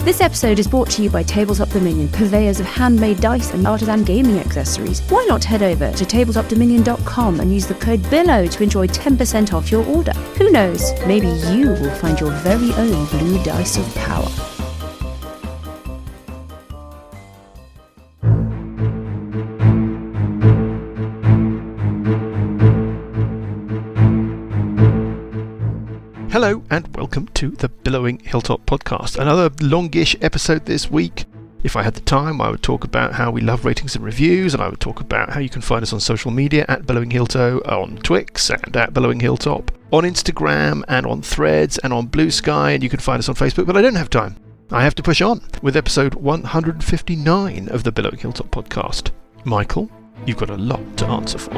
This episode is brought to you by Tabletop Dominion, purveyors of handmade dice and artisan gaming accessories. Why not head over to tabletopdominion.com and use the code BILLOW to enjoy 10% off your order? Who knows, maybe you will find your very own blue dice of power. Hello and welcome to the Billowing Hilltop podcast. Another longish episode this week. If I had the time, I would talk about how we love ratings and reviews, and I would talk about how you can find us on social media at Billowing Hilltop, on Twix and at Billowing Hilltop, on Instagram and on Threads and on Blue Sky, and you can find us on Facebook, but I don't have time. I have to push on with episode 159 of the Billowing Hilltop podcast. Michael, you've got a lot to answer for.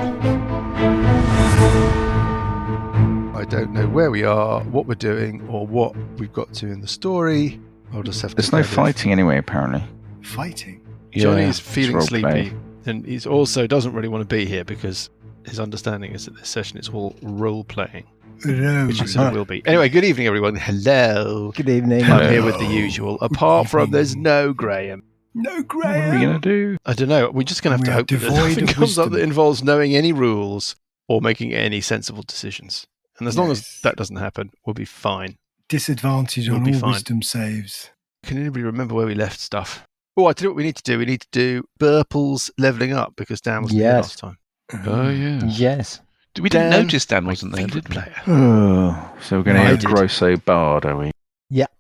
I don't know where we are, what we're doing, or what we've got to in the story. I'll just have to. There's no fighting anyway, apparently. Fighting? Johnny's feeling sleepy, play. and he's also doesn't really want to be here because his understanding is that this session is all role playing, which it will be. Anyway, good evening, everyone. Hello. Good evening. I'm here with the usual. Apart from there's no Graham. No, What Graham. are we going to do? I don't know. We're just going to have to hope that nothing comes up that involves knowing any rules or making any sensible decisions. And as long as that doesn't happen, we'll be fine. Disadvantage on all wisdom saves. Can anybody remember where we left stuff? Oh, I tell you what we need to do. We need to do Burple's levelling up because Dan wasn't here last time. Oh, yeah. Yes. We didn't notice Dan wasn't there, did we? Player. Oh, so we're going to I have did. Grosso Bard, are we? Yep.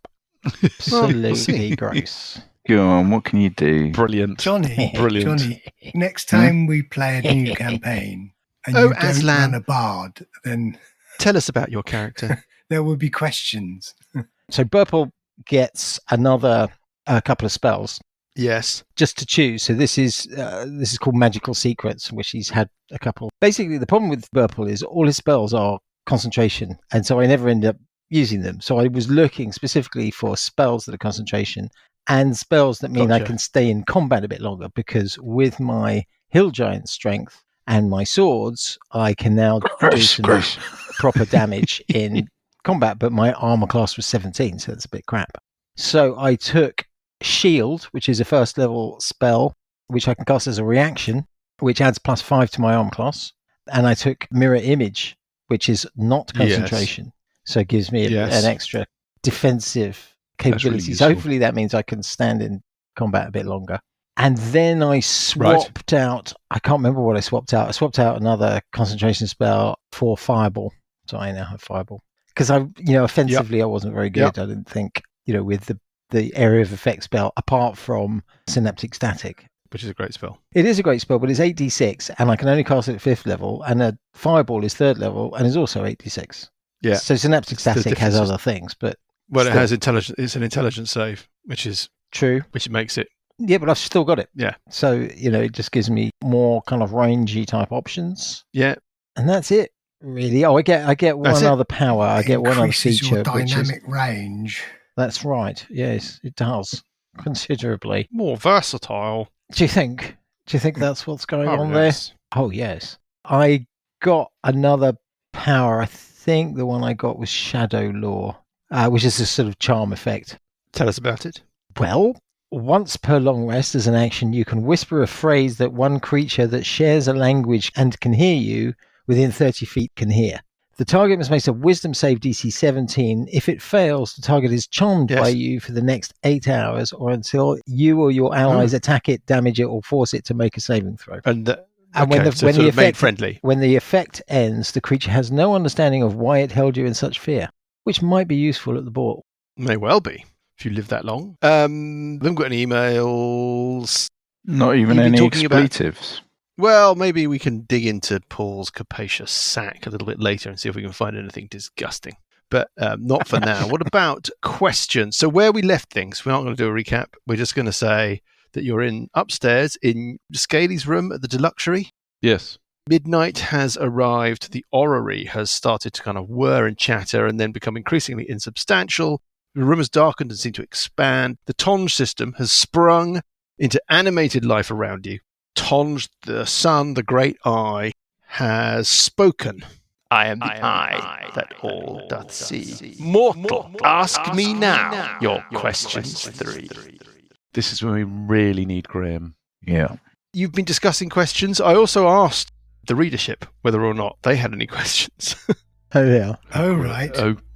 Well, Absolutely gross. Go on, what can you do? Brilliant. Johnny, Brilliant. Johnny, next time we play a new campaign and Oh, you don't Aslan. run a bard, then Tell us about your character. there will be questions. So Burple gets another couple of spells Yes. just to choose. So this is called Magical Secrets, which he's had a couple. Basically, the problem with Burple is all his spells are concentration, and so I never end up using them. So I was looking specifically for spells that are concentration and spells that mean I Gotcha. can stay in combat a bit longer, because with my Hill Giant strength and my swords, I can now do some proper damage in combat, but my armor class was 17, so that's a bit crap. So I took Shield, which is a first level spell, which I can cast as a reaction, which adds +5 to my armor class. And I took Mirror Image, which is not concentration, so it gives me an extra defensive capability. So hopefully that means I can stand in combat a bit longer. And then I swapped out, I can't remember what I swapped out. I swapped out another concentration spell for Fireball. So I now have Fireball. Because offensively, I wasn't very good. I didn't think, with the area of effect spell, apart from Synaptic Static. Which is a great spell. It is a great spell, but it's 8d6, and I can only cast it at 5th level, and a Fireball is 3rd level, and is also 8d6. Yeah. So Synaptic Static has difference is- other things, but... Well, it still. has intelligence. It's an intelligence save, which makes it. Yeah, but I've still got it. Yeah. So, it just gives me more kind of rangey type options. Yeah. And that's it, really. Oh, I get one other power. I get one other Increases feature. your dynamic range. That's right. Yes, it does. Considerably. More versatile. Do you think that's what's going on yes. there? Oh, yes. I got another power. I think the one I got was Shadow Law, which is a sort of charm effect. Tell us about it. Well, once per long rest as an action, you can whisper a phrase that one creature that shares a language and can hear you within 30 feet can hear. The target must make a wisdom save DC 17. If it fails, the target is charmed by you for the next 8 hours or until you or your allies attack it, damage it, or force it to make a saving throw. And when the made friendly. When the effect ends, the creature has no understanding of why it held you in such fear, which might be useful at the ball. May well be, if you live that long. Haven't got any emails. Not even any expletives. Well, maybe we can dig into Paul's capacious sack a little bit later and see if we can find anything disgusting. But not for now. What about questions? So where we left things, we're not going to do a recap. We're just going to say that you're upstairs in Scaly's room at the Deluxury. Yes. Midnight has arrived. The orrery has started to kind of whir and chatter and then become increasingly insubstantial. The room has darkened and seemed to expand. The Tonge system has sprung into animated life around you. Tonge, the sun, the Great Eye, has spoken. I am the eye that all doth see. Mortal, ask me now your questions 3. This is when we really need Graham. Yeah. You've been discussing questions. I also asked the readership whether or not they had any questions. Oh, yeah. Oh, right.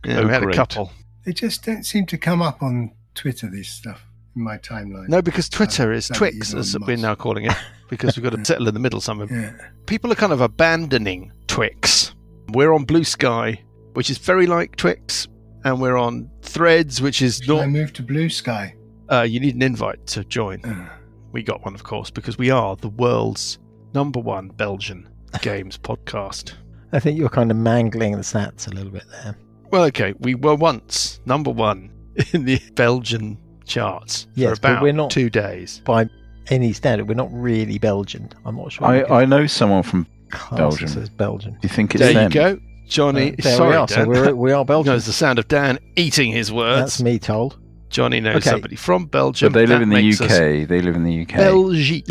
We had great. a couple. They just don't seem to come up on Twitter, this stuff, in my timeline. No, because Twitter is That Twix, Elon as we're Musk. now calling it, because we've got to settle in the middle somewhere. Yeah. People are kind of abandoning Twix. We're on Blue Sky, which is very like Twix, and we're on Threads, which is Shall I not... move to Blue Sky? You need an invite to join. We got one, of course, because we are the world's #1 Belgian games podcast. I think you're kind of mangling the stats a little bit there. Well, okay, we were once #1 in the Belgian charts Yes, for but about we're not- 2 days. By any standard, we're not really Belgian. I'm not sure. I know someone from Belgium. Belgium. As Belgian. Do you think it's There them? you go, Johnny. There Sorry, we are. Dan. So we are Belgian. Knows the sound of Dan eating his words. That's me told. Johnny knows Okay. somebody from Belgium. But they live That in the makes us UK. They live in the UK. Belgique.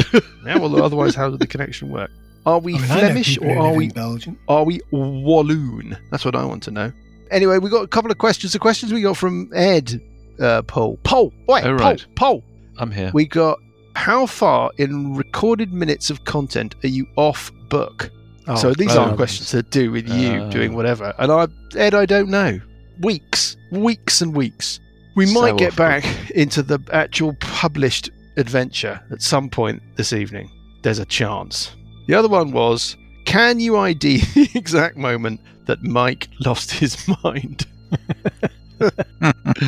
Yeah, well, otherwise, how does the connection work? Are we I mean, I know Flemish people or who are live we in Belgium? Walloon? That's what I want to know. Anyway, we got a couple of questions. The questions we got from Ed Poll. Wait, Oh, right. Poll. I'm here. We got, how far in recorded minutes of content are you off book? So these aren't questions to do with you doing whatever. And Ed, I don't know. Weeks and weeks. We So might get off back into the actual published adventure at some point this evening. There's a chance. The other one was, can you ID the exact moment that Mike lost his mind?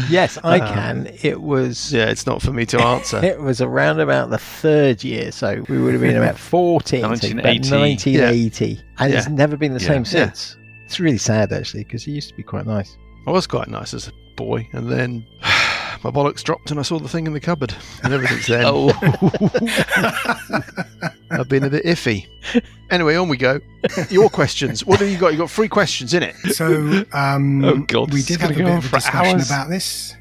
Yes, I can. It was. Yeah, it's not for me to answer. It was around about the 3rd year, so we would have been about 14. so about 1980. 1980. And it's never been the same Yeah. since. It's really sad, actually, because he used to be quite nice. I was quite nice as a boy, and then my bollocks dropped and I saw the thing in the cupboard. And ever since then, I've been a bit iffy. Anyway, on we go. Your questions. What have you got? You got 3 questions in it. So God, we this did is have a gonna bit go on of a for discussion hours. about this.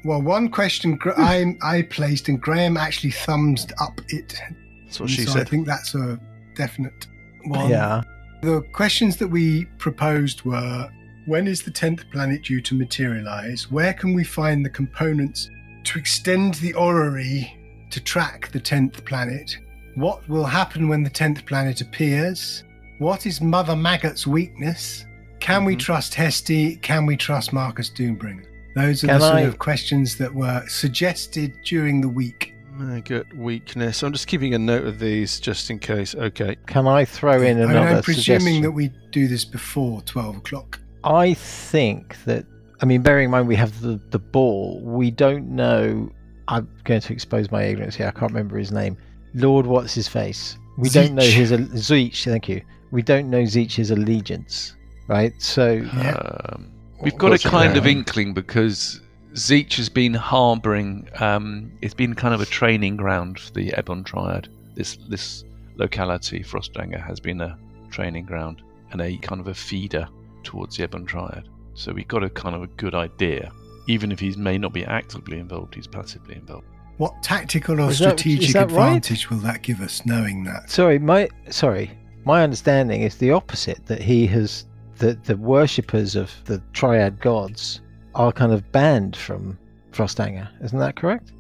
Well, one question I placed and Graham actually thumbs up it. That's what she so I said. think that's a definite one. Yeah. The questions that we proposed were, when is the 10th planet due to materialize? Where can we find the components to extend the orrery to track the 10th planet? What will happen when the 10th planet appears? What is Mother Maggot's weakness? Can we trust Hesty? Can we trust Marcus Doombringer? Those are the sort of questions that were suggested during the week. Maggot weakness. I'm just keeping a note of these just in case. Okay. Can I throw in another I'm presuming suggestion? that we do this before 12 o'clock. I think that, I mean, bearing in mind we have the ball, we don't know. I'm going to expose my ignorance here. I can't remember his name. Lord, what's his face? We don't know his Zeech. Thank you. We don't know Zeech's allegiance, right? So We've got a What's kind it of now? inkling because Zeech has been harbouring. It's been kind of a training ground for the Ebon Triad. This locality, Frostanger, has been a training ground and a kind of a feeder towards the Ebon Triad. So we got a kind of a good idea. Even if he may not be actively involved, he's passively involved. What tactical or Is that strategic right? advantage will that give us, knowing that? My understanding is the opposite. That he has the worshippers of the Triad gods are kind of banned from Frostanger. Isn't that correct?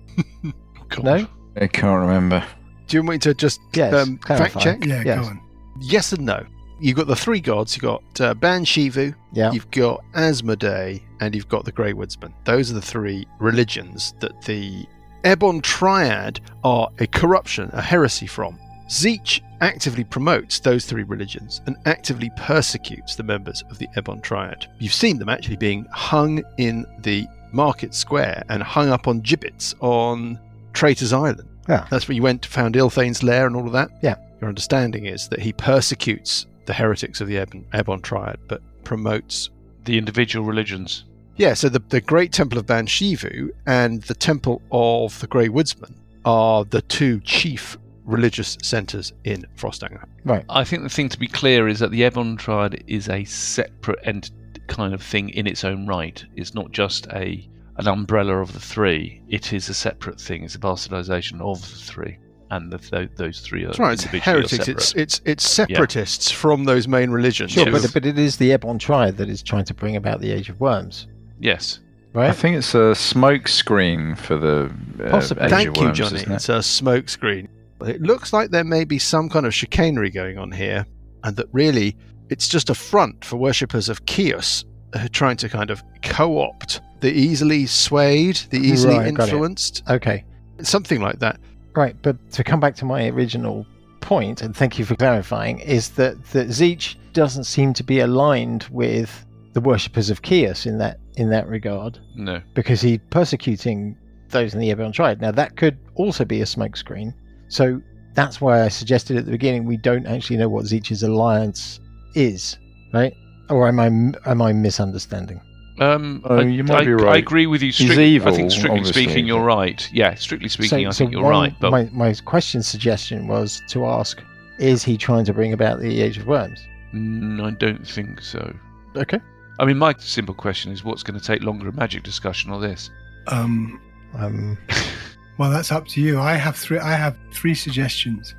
God. No. I can't remember. Do you want me to just Yes, fact clarify. check? Yeah, Yes. go on. Yes and no. You've got the 3 gods. You've got Ban Shivu, Yeah. you've got Asmodee, and you've got the Grey Woodsman. Those are the 3 religions that the Ebon Triad are a corruption, a heresy from. Zeech actively promotes those 3 religions and actively persecutes the members of the Ebon Triad. You've seen them actually being hung in the market square and hung up on gibbets on Traitor's Island. Yeah. That's where you went, found Ilthane's lair and all of that. Yeah. Your understanding is that he persecutes the heretics of the Ebon Triad, but promotes... The individual religions. Yeah, so the Great Temple of Ban Shivu and the Temple of the Grey Woodsman are the 2 chief religious centres in Frostanger. Right. I think the thing to be clear is that the Ebon Triad is a separate kind of thing in its own right. It's not just an umbrella of the 3. It is a separate thing. It's a bastardisation of the 3. and those three are That's right. It's individually or heretics. separate. It's separatists from those main religions. Sure, Yes. but it is the Ebon Triad that is trying to bring about the Age of Worms, Yes. right? I think it's a smoke screen for the Possibly. Age Thank of you, Worms, Johnny. isn't it? It's a smoke screen. It looks like there may be some kind of chicanery going on here, and that really it's just a front for worshippers of Chaos who are trying to kind of co-opt the easily swayed, the easily Right, got it. influenced, Okay, something like that. right. But to come back to my original point, and thank you for clarifying, is that Zeech doesn't seem to be aligned with the worshippers of Chaos in that regard, No. because he's persecuting those in the Ebon Triad. Now, that could also be a smokescreen. So that's why I suggested at the beginning we don't actually know what Zeech's alliance is, right? Or am I misunderstanding? You might be right. I agree with you. He's I evil, think strictly obviously, speaking, you're but- right. Yeah, strictly speaking, I think you're one- right. But my question suggestion was to ask, is he trying to bring about the Age of Worms? I don't think so. Okay. I mean, my simple question is, what's going to take longer, a magic discussion or this? Well, that's up to you. I have three suggestions.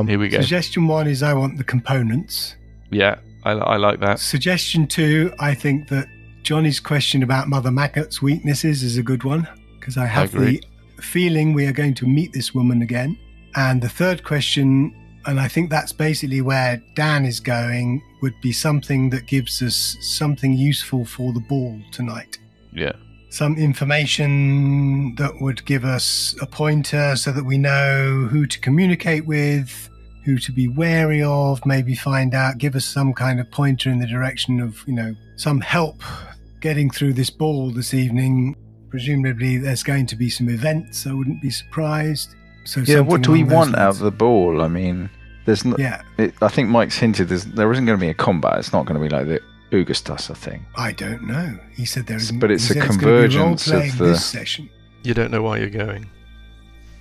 Here we go. Suggestion 1 is I want the components. Yeah, I like that. Suggestion 2, I think that Johnny's question about Mother Maggot's weaknesses is a good one, because I have agree. the feeling we are going to meet this woman again. And the third question, and I think that's basically where Dan is going, would be something that gives us something useful for the ball tonight. Yeah. Some information that would give us a pointer so that we know who to communicate with, who to be wary of, maybe give us some kind of pointer in the direction of, some help getting through this ball this evening. Presumably there's going to be some events, I wouldn't be surprised. So Yeah, what something do we along those want out lines. of the ball? I mean, there's no. Yeah, I think Mike's hinted there isn't going to be a combat. It's not going to be like the Ugastus, thing. I don't know. He said there isn't. But it's he a said it's gonna be convergence of role-playing the- this session. You don't know why you're going.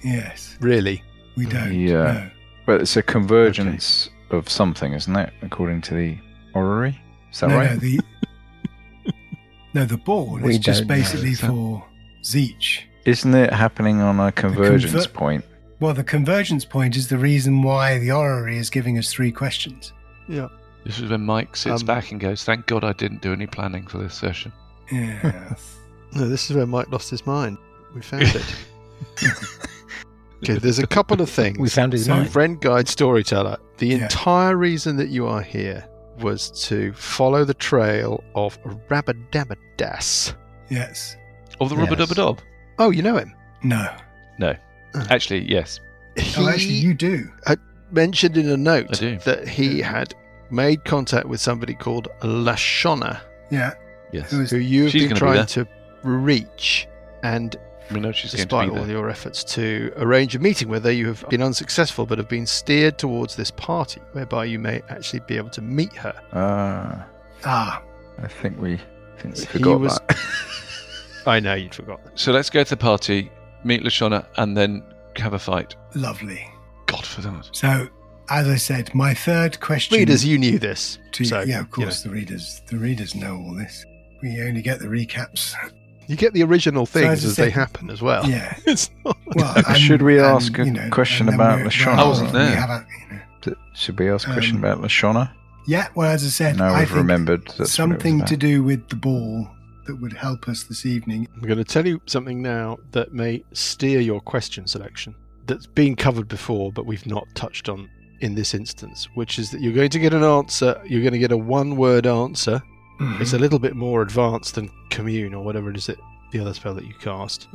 Yes, Really? we don't. Yeah. No. But it's a convergence of something, isn't it? According to the orrery. Is that No, right? the ball We is just don't know, basically is that- for Zeech. Isn't it happening on a convergence point? Well, the convergence point is the reason why the orrery is giving us 3 questions. Yeah. This is when Mike sits back and goes, "Thank God I didn't do any planning for this session." Yeah. No, this is where Mike lost his mind. We found it. Okay, there's a couple of things. We found his So- mind. Friend guide storyteller. The Yeah. entire reason that you are here was to follow the trail of Rabadabadas. Yes. Of the Yes. rubber dubber dob. Oh, you know him. No. Actually, yes. Oh, actually, you do. mentioned in a I note do. that he had made contact with somebody called Lashonna, Yeah. Yes. Who is who you've She's been gonna be trying to reach, and We know she's going to despite be all there. your efforts to arrange a meeting with her, you have been unsuccessful, but have been steered towards this party, whereby you may actually be able to meet her. Ah. I think we He forgot was- that. I know you'd forgotten. So let's go to the party, meet Lashonna, and then have a fight. Lovely. God for that. So, as I said, my third question. Readers, you knew this. to, so, yeah, of you course, the readers know all this. We only get the recaps. You get the original So things as I as they said- happen as well. Yeah. It's not. Well, Should we ask a question and then about we're- Lashonna? I wasn't we there. haven't, Should we ask a question Um, about Lashonna? Yeah, well, as I said, Now I we've think remembered that's what it was something about. to do with the ball that would help us this evening. I'm going to tell you something now that may steer your question selection that's been covered before, but we've not touched on in this instance, which is that you're going to get an answer. You're going to get a one-word answer. It's a little bit more advanced than commune or whatever it is that the other spell that you cast.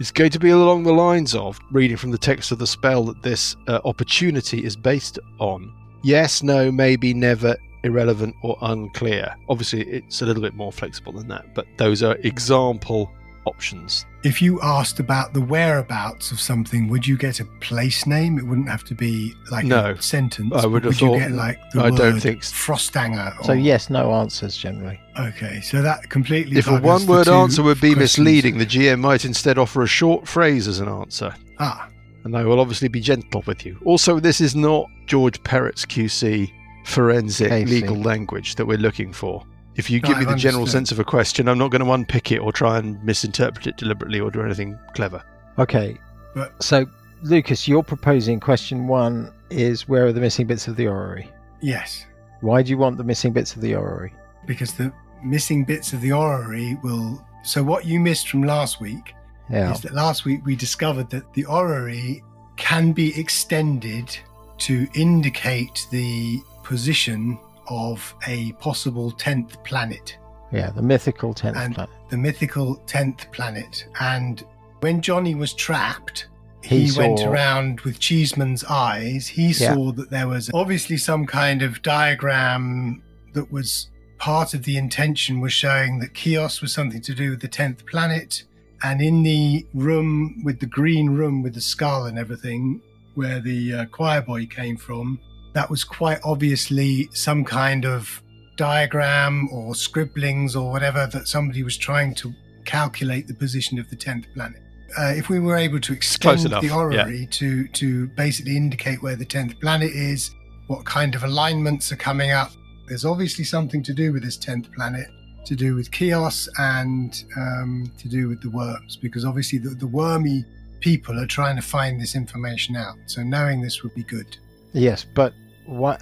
It's going to be along the lines of reading from the text of the spell that this opportunity is based on. Yes, no, maybe, never, irrelevant, or unclear. Obviously, it's a little bit more flexible than that, but those are example options. If you asked about the whereabouts of something, would you get a place name? It wouldn't have to be like No. a sentence. I would but have you thought- get like the I word don't think so. Frostanger. So or- yes, no answers generally. Okay, so that completely. If a buggers the one-word 2 answer would be questions. misleading, the GM might instead offer a short phrase as an answer. Ah, And I will obviously be gentle with you. Also, this is not George Perrett's QC forensic KC. legal language that we're looking for. If you No, give me I've the general understood. sense of a question, I'm not going to unpick it or try and misinterpret it deliberately or do anything clever. Okay. But- So Lucas, you're proposing question 1 is where are the missing bits of the orrery? Yes, Why do you want the missing bits of the orrery? because the missing bits of the orrery will... So what you missed from last week is that last week we discovered that the orrery can be extended to indicate the position of a possible 10th planet. Yeah, the mythical 10th And planet. the mythical 10th planet. And when Johnny was trapped, He he went saw- around with Cheeseman's eyes. He Yeah. saw that there was obviously some kind of diagram that was part of the intention was showing that Chios was something to do with the 10th planet. And in the room with the green room with the skull and everything, where the choir boy came from, that was quite obviously some kind of diagram or scribblings or whatever that somebody was trying to calculate the position of the 10th planet. If we were able to extend close enough, the orrery to basically indicate where the 10th planet is, what kind of alignments are coming up, there's obviously something to do with this 10th planet, to do with Chios and to do with the worms, because obviously the wormy people are trying to find this information out. So knowing this would be good. Yes, but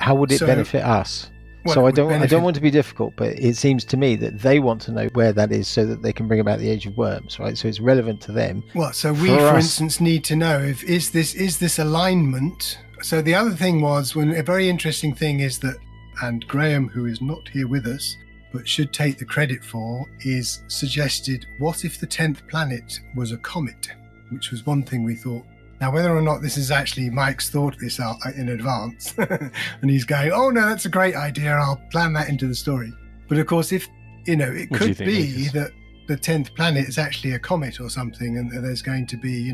how would it So- benefit us? Well, So it I would don't benefit- want to be difficult, but it seems to me that they want to know where that is so that they can bring about the Age of Worms, right? So it's relevant to them. Well, so we, For for us- instance, need to know if is this alignment. So the other thing was, when a very interesting thing is that, and Graham, who is not here with us, but should take the credit for, is suggested, what if the 10th planet was a comet? Which was one thing we thought. Now, whether or not this is actually Mike's thought this out in advance, and he's going, oh no, that's a great idea, I'll plan that into the story. But of course, if, it What do you could think, be Lucas? that the 10th planet is actually a comet or something, and there's going to be,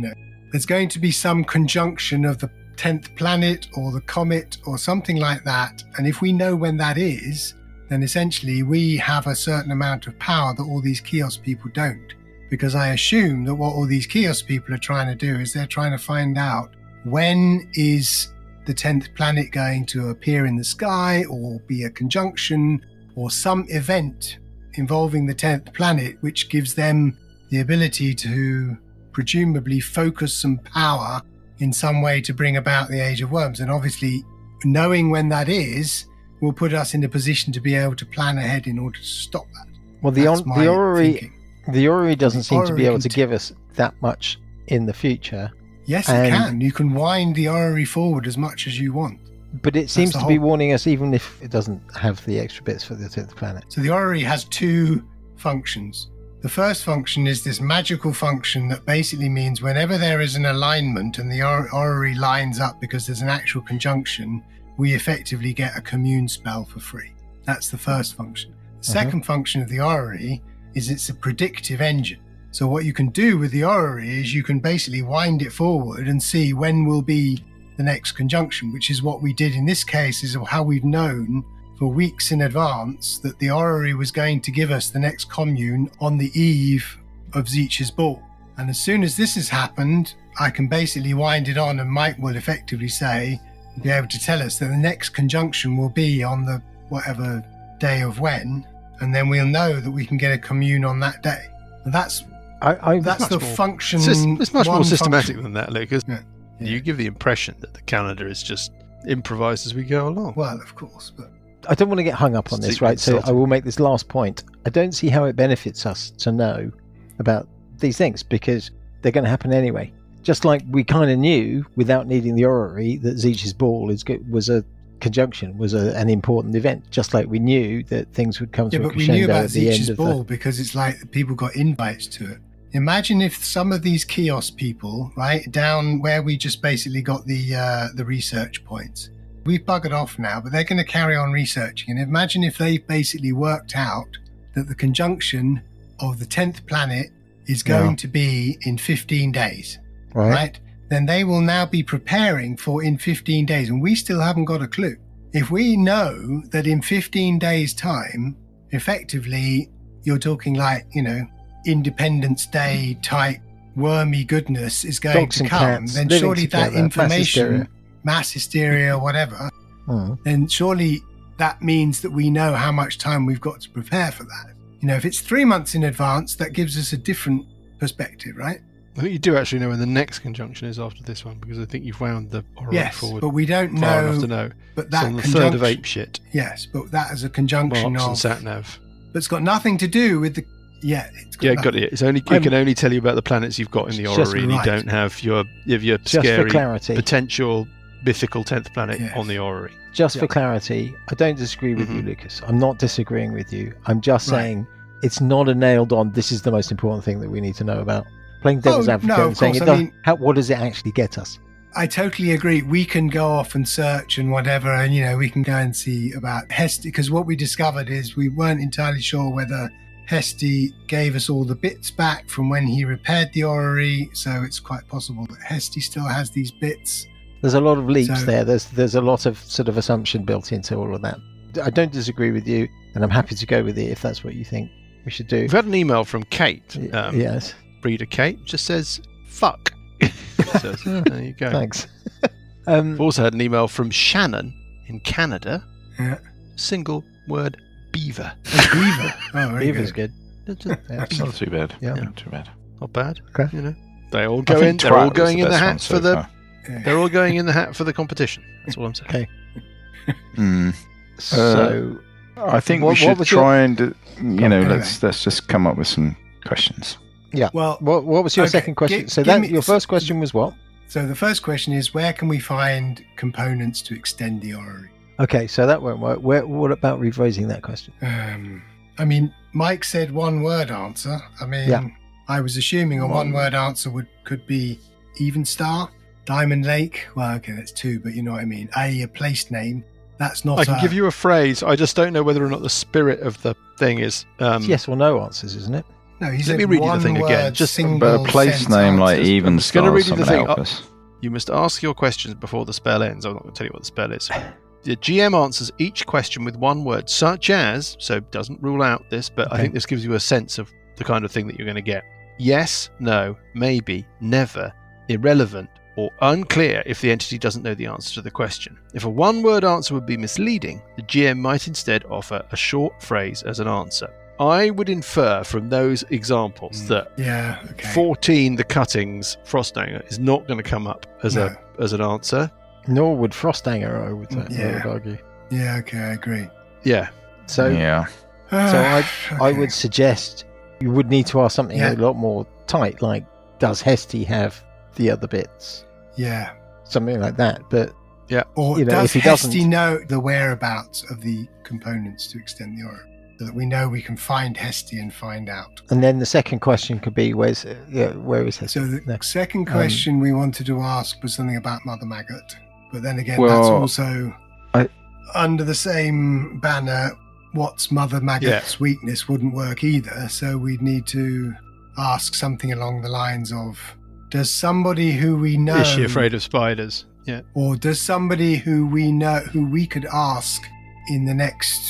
there's going to be some conjunction of the 10th planet or the comet or something like that. And if we know when that is, then essentially we have a certain amount of power that all these Chios people don't. Because I assume that what all these Chios people are trying to do is they're trying to find out when is the 10th planet going to appear in the sky or be a conjunction or some event involving the 10th planet, which gives them the ability to presumably focus some power in some way to bring about the Age of Worms. And obviously, knowing when that is will put us in a position to be able to plan ahead in order to stop that. Well, That's my thinking. the orrery doesn't seem to be orrery able can to give us that much in the future, Yes, And- it can. You can wind the orrery forward as much as you want. but it seems the to be whole- warning us even if it doesn't have the extra bits for the 10th planet. So the orrery has two functions. The first function is this magical function that basically means whenever there is an alignment and the orrery lines up because there's an actual conjunction, we effectively get a commune spell for free. That's the first function. The second function of the orrery is it's a predictive engine. So what you can do with the orrery is you can basically wind it forward and see when will be the next conjunction, which is what we did in this case, is how we've known for weeks in advance that the orrery was going to give us the next commune on the eve of Zeech's ball. And as soon as this has happened, I can basically wind it on, and Mike will effectively be able to tell us that the next conjunction will be on the whatever day of when, and then we'll know that we can get a commune on that day. And that's much the more- function. It's much more one systematic function. than that, Lucas. Yeah. You give the impression that the calendar is just improvised as we go along. Well, of course, but I don't want to get hung up on this, Steeply right? So insulting. I will make this last point. I don't see how it benefits us to know about these things because they're going to happen anyway. Just like we kind of knew without needing the orrery that Zeech's ball was a conjunction, was an important event. Just like we knew that things would come yeah, to a but we knew crescendo about at the end Zeech's of ball because it's like people got invites to it. Imagine if some of these Chios people, right, down where we just basically got the research points, we've buggered off now, but they're going to carry on researching. And imagine if they basically worked out that the conjunction of the 10th planet is going to be in 15 days, right? Then they will now be preparing for in 15 days, and we still haven't got a clue. If we know that in 15 days' time, effectively, you're talking like, Independence Day type wormy goodness is going Dogs to and come, cats then living surely that together, information, mass hysteria, whatever, then surely that means that we know how much time we've got to prepare for that. If it's 3 months in advance, that gives us a different perspective, right? I think you do actually know when the next conjunction is after this one, because I think you've wound the orrery Yes, forward but we don't far enough know. to know. But It's that on the conjunction, third of ape shit. Yes, but that is a conjunction Marks of. and sat-nav. But it's got nothing to do with the. Yeah, it's got Yeah, nothing. got it. It's only it can only tell you about the planets you've got in the Just orrery, and you right. don't have your Just for scary clarity. potential mythical 10th planet Yes. on the orrery. Just Yeah. for clarity, I don't disagree with you, Mhm. Lucas. I'm not disagreeing with you. I'm just Right. saying it's not a nailed on. This is the most important thing that we need to know about. Playing devil's Oh, advocate no, and of saying, course, it I does- mean- what does it actually get us? I totally agree. We can go off and search and whatever, and we can go and see about Hesty, because what we discovered is we weren't entirely sure whether Hesty gave us all the bits back from when he repaired the orrery, so it's quite possible that Hesty still has these bits. There's a lot of leaps So- there. There's a lot of sort of assumption built into all of that. I don't disagree with you, and I'm happy to go with it if that's what you think we should do. We've had an email from Kate. Yes, Reader Kate just says, fuck. So, there you go. thanks. We've also had an email from Shannon in Canada. Yeah. Single word beaver. And Beaver. Oh, very Beaver's good. good. Yeah, That's not too bad. Yeah. Not too bad. not bad. Okay. They all I go think in. They're all twat was going the in the best hat one for so the. far. Yeah. They're all going in the hat for the competition. That's all I'm saying. Okay. Hmm. So, I think What- we what should was your- try and Anyway. let's just come up with some questions. Well, what was your Okay, second question? give- So give that me- your first question was what? so the first question is, where can we find components to extend the orrery? Okay, so that won't work. What about rephrasing that question? I mean, Mike said one word answer. I mean, Yeah. I was assuming a one word answer could be Even Star, Diamond Lake. Well, okay, that's two, but you know what I mean. A place name. That's not. I can give you a phrase. I just don't know whether or not the spirit of the thing is. It's yes or no answers, isn't it? No, he Let said me read you the one thing again, word, just- single But a place sentence name like answers. Even I'm just gonna Star or read you the something thing. help us. You must ask your questions before the spell ends. I'm not going to tell you what the spell is. The GM answers each question with one word, such as, so doesn't rule out this, but I Okay. think this gives you a sense of the kind of thing that you're going to get. Yes, no, maybe, never, irrelevant, or unclear if the entity doesn't know the answer to the question. If a one-word answer would be misleading, the GM might instead offer a short phrase as an answer. I would infer from those examples that Yeah. Okay. 14, the cuttings, Frostanger, is not going to come up as No. as an answer. Nor would Frostanger, I would say. Yeah. I would argue. Yeah. Okay. I agree. Yeah. So, Yeah. I Okay. would suggest you would need to ask something Yeah. a lot more tight, like, does Hesty have the other bits? Yeah. Something like that. But Or You know, does if he Hesty doesn't- know the whereabouts of the components to extend the orrery, so that we know we can find Hesty and find out? and then the second question could be, where is Hesty? So the next? second question we wanted to ask was something about Mother Maggot, but then again, Well, that's also I- under the same banner. What's Mother Maggot's weakness wouldn't work either, so we'd need to ask something along the lines of: does somebody who we know, Is she afraid of spiders? Yeah. or does somebody who we know, who we could ask in the next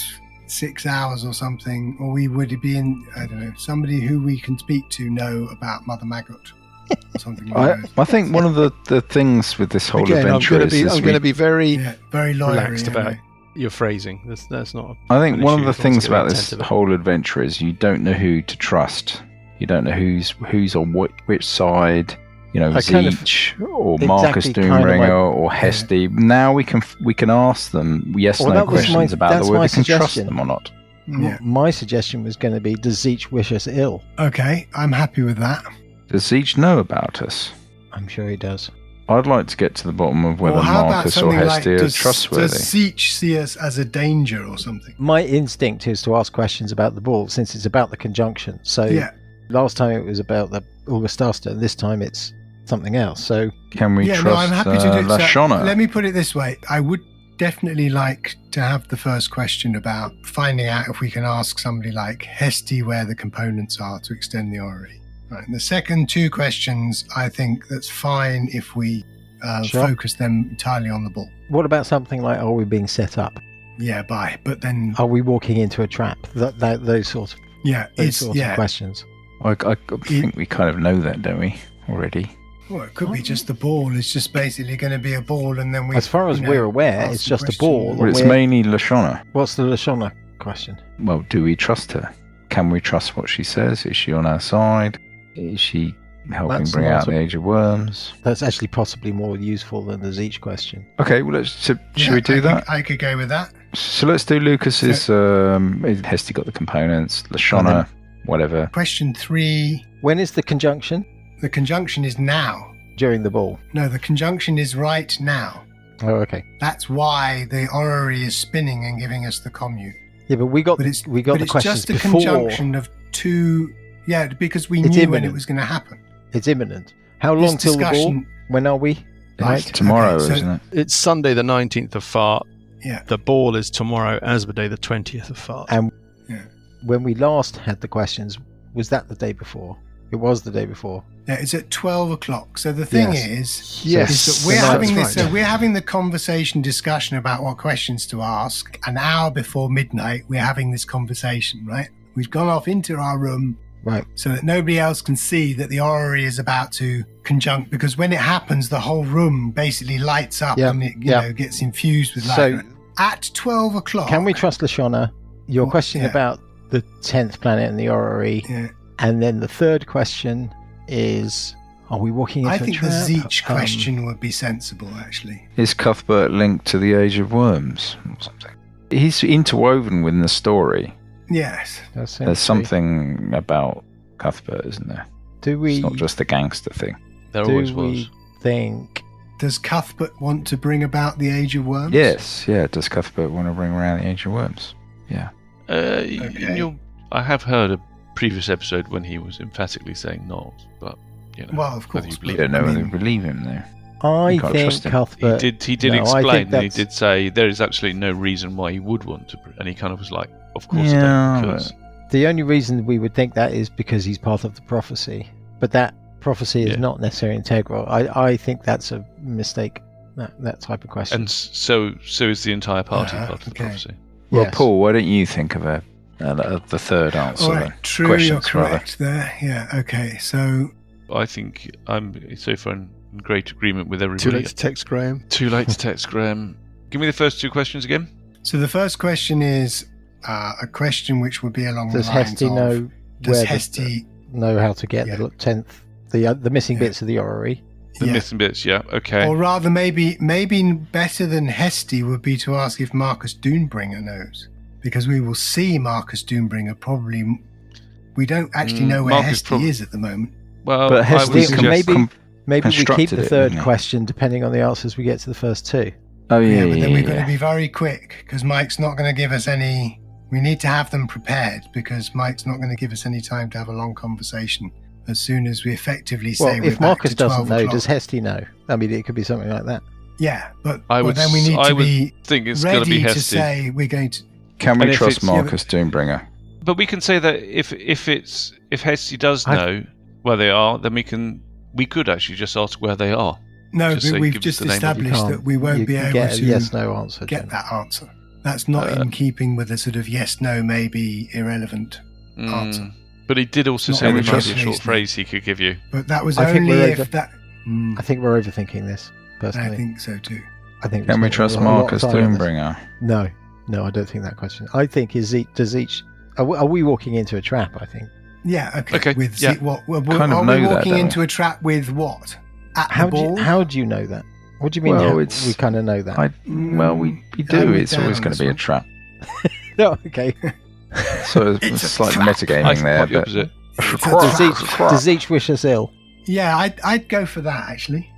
6 hours or something, or we would be in, I don't know, somebody who we can speak to know about Mother Maggot, or something like that. I think one of the things with this whole Again, I'm adventure going to is, be, is I'm going to be very Yeah, very lawyery. relaxed about anyway. your phrasing. That's not. I think an one of issue the if I was things to get about this intent of it. whole adventure is you don't know who to trust. You don't know who's on which side. You know, I kind of- Zeech or Marcus exactly kind of Doomringer like- or Hesty. Now we can ask them yes Well, no that was questions about that's whether my we can trust suggestion. them or not. Yeah. My suggestion was going to be, does Zeech wish us ill? Okay, I'm happy with that. Does Zeech know about us? I'm sure he does. I'd like to get to the bottom of whether Or how about Marcus or something like, Hesty are does trustworthy. Zeech see us as a danger or something? My instinct is to ask questions about the ball, since it's about the conjunction. So Yeah, last time it was about the Augustaster, and this time it's something else. So Can we yeah. No, trust I'm happy to do it. So Lashana? let me put it this way: I would definitely like to have the first question about finding out if we can ask somebody like Hesty where the components are to extend the orrery. Right. And the second two questions, I think that's fine if we Sure. focus them entirely on the ball. what about something like, are we being set up? Yeah, bye. But then, Are we walking into a trap? Those sort of yeah, questions. I think we kind of know that, don't we, already? Well, it could be just the ball. It's just basically going to be a ball, and then we. As far as we're aware, ask it's the just a question. ball. Well, it's We're- mainly Lashana. What's the Lashana question? Well, do we trust her? Can we trust what she says? Is she on our side? Is she helping That's bring not out a- the Age of Worms. That's actually possibly more useful than the Zeech question. Okay, well, should we do that? I could go with that. So let's do Lucas's. Hesty got the components. Lashana, whatever. Question 3. When is the conjunction? The conjunction is now. During the ball. No, the conjunction is right now. Oh, okay. That's why the orrery is spinning and giving us the commute. Yeah, but we got But it's the questions just a before. conjunction of two. Yeah, because we It's knew when imminent. it was going to happen. It's imminent. How long This till the ball? discussion- When are we? Right. Tomorrow, Okay, so- isn't it? It's Sunday the 19th of Fart. Yeah. The ball is tomorrow, Asmodee the 20th of Fart. And Yeah. when we last had the questions, was that the day before? It was the day before. Yeah, it's at 12 o'clock. So the thing Yes. is that we're So having that's this. right. So we're having the conversation discussion about what questions to ask. An hour before midnight, we're having this conversation, right? We've gone off into our room Right. so that nobody else can see that the orrery is about to conjunct. Because when it happens, the whole room basically lights up Yeah, and it yeah. gets infused with light. So At 12 o'clock. can we trust Lashana? Your What- question yeah. about the 10th planet and the orrery. Yeah. And then the third question is, are we walking into I a think the trap? Zeech question would be sensible, actually. Is Cuthbert linked to the Age of Worms or something? He's interwoven within the story. Yes. That seems There's to be- something about Cuthbert, isn't there? Do we? It's not just the gangster thing. There do always we was. think? Does Cuthbert want to bring about the Age of Worms? Yes, yeah. Does Cuthbert want to bring around the Age of Worms? Yeah. Okay. I have heard a previous episode when he was emphatically saying not, but you know, Well, of whether course. you believe You don't know I whether mean- to believe him, though. I You can't think trust him. Cuthbert. he did no, I explain, think and he that's- did say there is absolutely no reason why he would want to, and he kind of was like, of course, Yeah, I don't, because The only reason we would think that is because he's part of the prophecy, but that prophecy is Yeah. not necessarily integral. I think that's a mistake. That type of question. and so is the entire party part of the okay. prophecy. Well, Yes. Paul, why don't you think of the third answer? All then? right, true, Questions, you're rather. correct there. Yeah, okay. So, I think I'm so far in great agreement with everybody. Too late to text Graham. Too late to text Graham. Give me the first two questions again. so the first question is a question which would be along Does the lines Hesty of, know does where Hesty, know how to get Yeah. the 10th, the missing Yeah. bits of the orrery? The yeah. missing bits, yeah, okay. Or rather, maybe better than Hesty would be to ask if Marcus Doombringer knows, because we will see Marcus Doombringer probably. We don't actually know where Marcus Hesty prob- is at the moment. Well, But I Hesty would can suggest maybe- Maybe we keep constructed the it, third didn't he? question depending on the answers we get to the first two. Oh yeah, But then we've got yeah. to be very quick because Mike's not going to give us any. We need to have them prepared because Mike's not going to give us any time to have a long conversation. As soon as we effectively say Well, we're if back Marcus to doesn't 12 know, o'clock. does Hesty know? I mean, it could be something like that. Yeah, but I would then we need I to would be think it's going to ready be to Hesty. say we're going to. Can And we if trust it's- Marcus Doombringer? But we can say that if Hesty does I've- know where they are, then we could actually just ask where they are. No, Just but say, we've give us just the name of the established Can't- that we won't you be can able get to a yes/no answer. get Jen. that answer. That's not in keeping with a sort of yes, no, maybe irrelevant answer. But he did also Not say there really might be a trust short me. phrase he could give you. But that was I think only we're if over- that. I think we're overthinking this. I Personally, think so too. I think Can we spent trust a lot of Marcus time on this. Doombringer? No, I don't think that question. I think does each. Are we walking into a trap? I think. Yeah. Okay. Okay, With yeah. what? Kind of are know we that, walking don't we? into a trap with what? At How the ball? how do you know that? What do you mean? Well, how- it's- we kind of know that. Well, we I'm do. with It's Dan always on going this to be a one. trap. No, okay. So it's It's a slight trap. I metagaming think there, quite the but opposite. It's a Does trap. does each wish us ill? Yeah, I'd go for that actually.